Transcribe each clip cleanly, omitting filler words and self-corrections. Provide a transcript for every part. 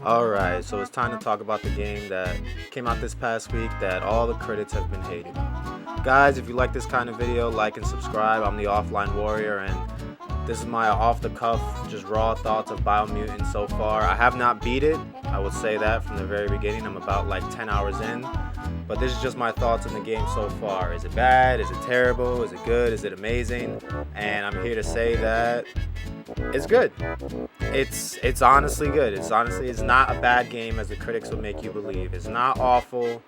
Alright, so it's time to talk about the game that came out this past week that all the critics have been hating on. Guys, if you like this kind of video, like and subscribe. I'm the Offline Warrior, and this is my off-the-cuff, just raw thoughts of Biomutant so far. I have not beat it, I will say that from the very beginning. I'm about like 10 hours in, but this is just my thoughts on the game so far. Is it bad? Is it terrible? Is it good? Is it amazing? And I'm here to say that it's good. It's honestly good. It's not a bad game as the critics would make you believe. It's not awful.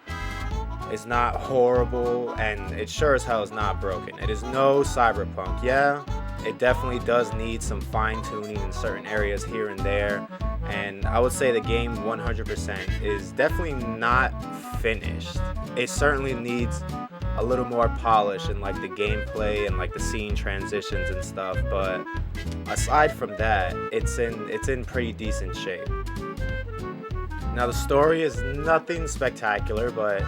It's not horrible, and it sure as hell is not broken. It is no Cyberpunk. Yeah, it definitely does need some fine-tuning in certain areas here and there, and I would say the game 100% is definitely not finished. It certainly needs a little more polish in like the gameplay and like the scene transitions and stuff, but aside from that, it's in pretty decent shape. Now the story is nothing spectacular, but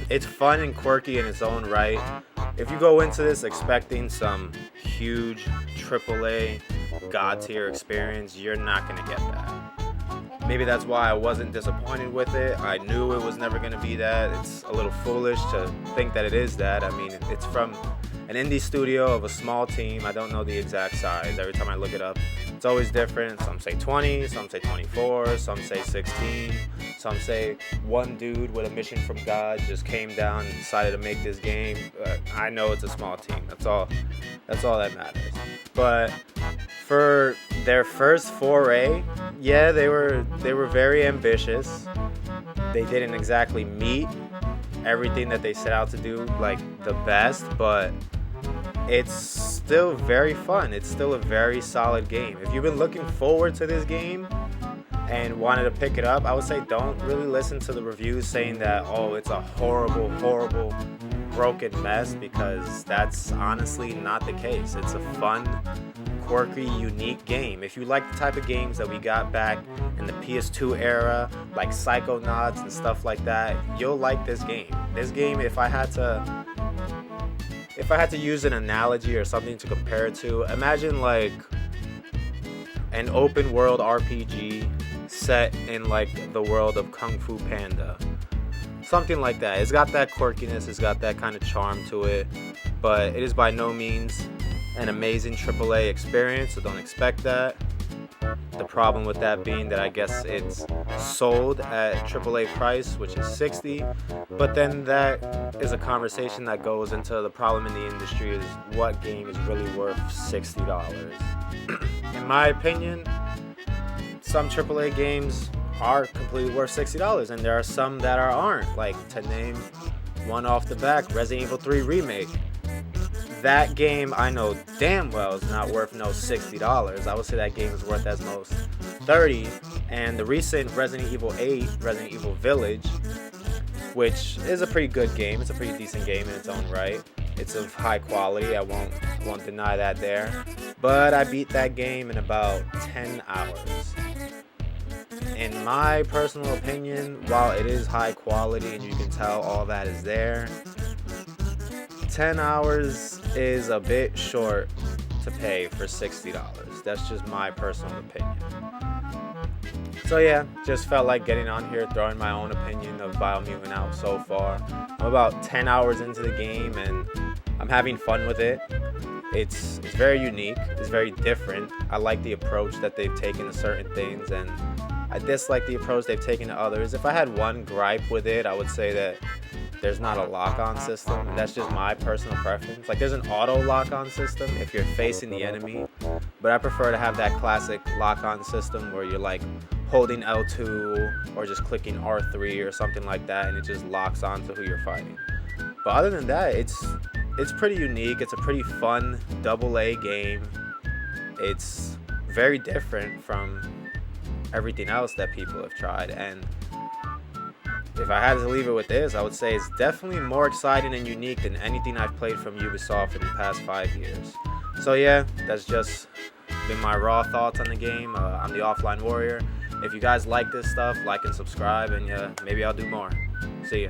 it's fun and quirky in its own right. If you go into this expecting some huge AAA god tier experience, you're not gonna get that. Maybe that's why I wasn't disappointed with it. I knew it was never going to be that. It's a little foolish to think that it is that. I mean, it's from an indie studio of a small team. I don't know the exact size. Every time I look it up, it's always different. Some say 20, some say 24, some say 16. Some say one dude with a mission from God just came down and decided to make this game. I know it's a small team. That's all that matters. But for their first foray, yeah, they were very ambitious. They didn't exactly meet everything that they set out to do like the best, but it's still very fun. It's still a very solid game. If you've been looking forward to this game and wanted to pick it up, I would say don't really listen to the reviews saying that, oh, it's a horrible, horrible, broken mess, because that's honestly not the case. It's a fun, quirky, unique game. If you like the type of games that we got back in the PS2 era, like Psychonauts and stuff like that, you'll like this game. This game, if I had to use an analogy or something to compare it to, imagine like an open world RPG set in like the world of Kung Fu Panda. Something like that. It's got that quirkiness, it's got that kind of charm to it, but it is by no means an amazing AAA experience, so don't expect that. The problem with that being that I guess it's sold at AAA price, which is $60, but then that is a conversation that goes into the problem in the industry is what game is really worth $60. In my opinion, some AAA games are completely worth $60, and there are some that aren't. Like, to name one off the back, Resident Evil 3 Remake. That game I know damn well is not worth no $60. I would say that game is worth as most $30. And the recent Resident Evil 8, Resident Evil Village, which is a pretty good game. It's a pretty decent game in its own right. It's of high quality. I won't deny that there. But I beat that game in about 10 hours. In my personal opinion, while it is high quality and you can tell all that is there, 10 hours is a bit short to pay for $60. That's just my personal opinion. So yeah, just felt like getting on here, throwing my own opinion of Biomutant out so far. I'm about 10 hours into the game and I'm having fun with it. It's very unique, it's very different. I like the approach that they've taken to certain things, and I dislike the approach they've taken to others. If I had one gripe with it, I would say that there's not a lock-on system, and that's just my personal preference. Like, there's an auto lock-on system if you're facing the enemy, but I prefer to have that classic lock-on system where you're like holding L2 or just clicking R3 or something like that, and it just locks on to who you're fighting. But other than that, it's pretty unique. It's a pretty fun AA game. It's very different from everything else that people have tried, and if I had to leave it with this, I would say it's definitely more exciting and unique than anything I've played from Ubisoft in the past 5 years. So yeah, that's just been my raw thoughts on the game. I'm the Offline Warrior. If you guys like this stuff, like and subscribe, and yeah, maybe I'll do more. See ya.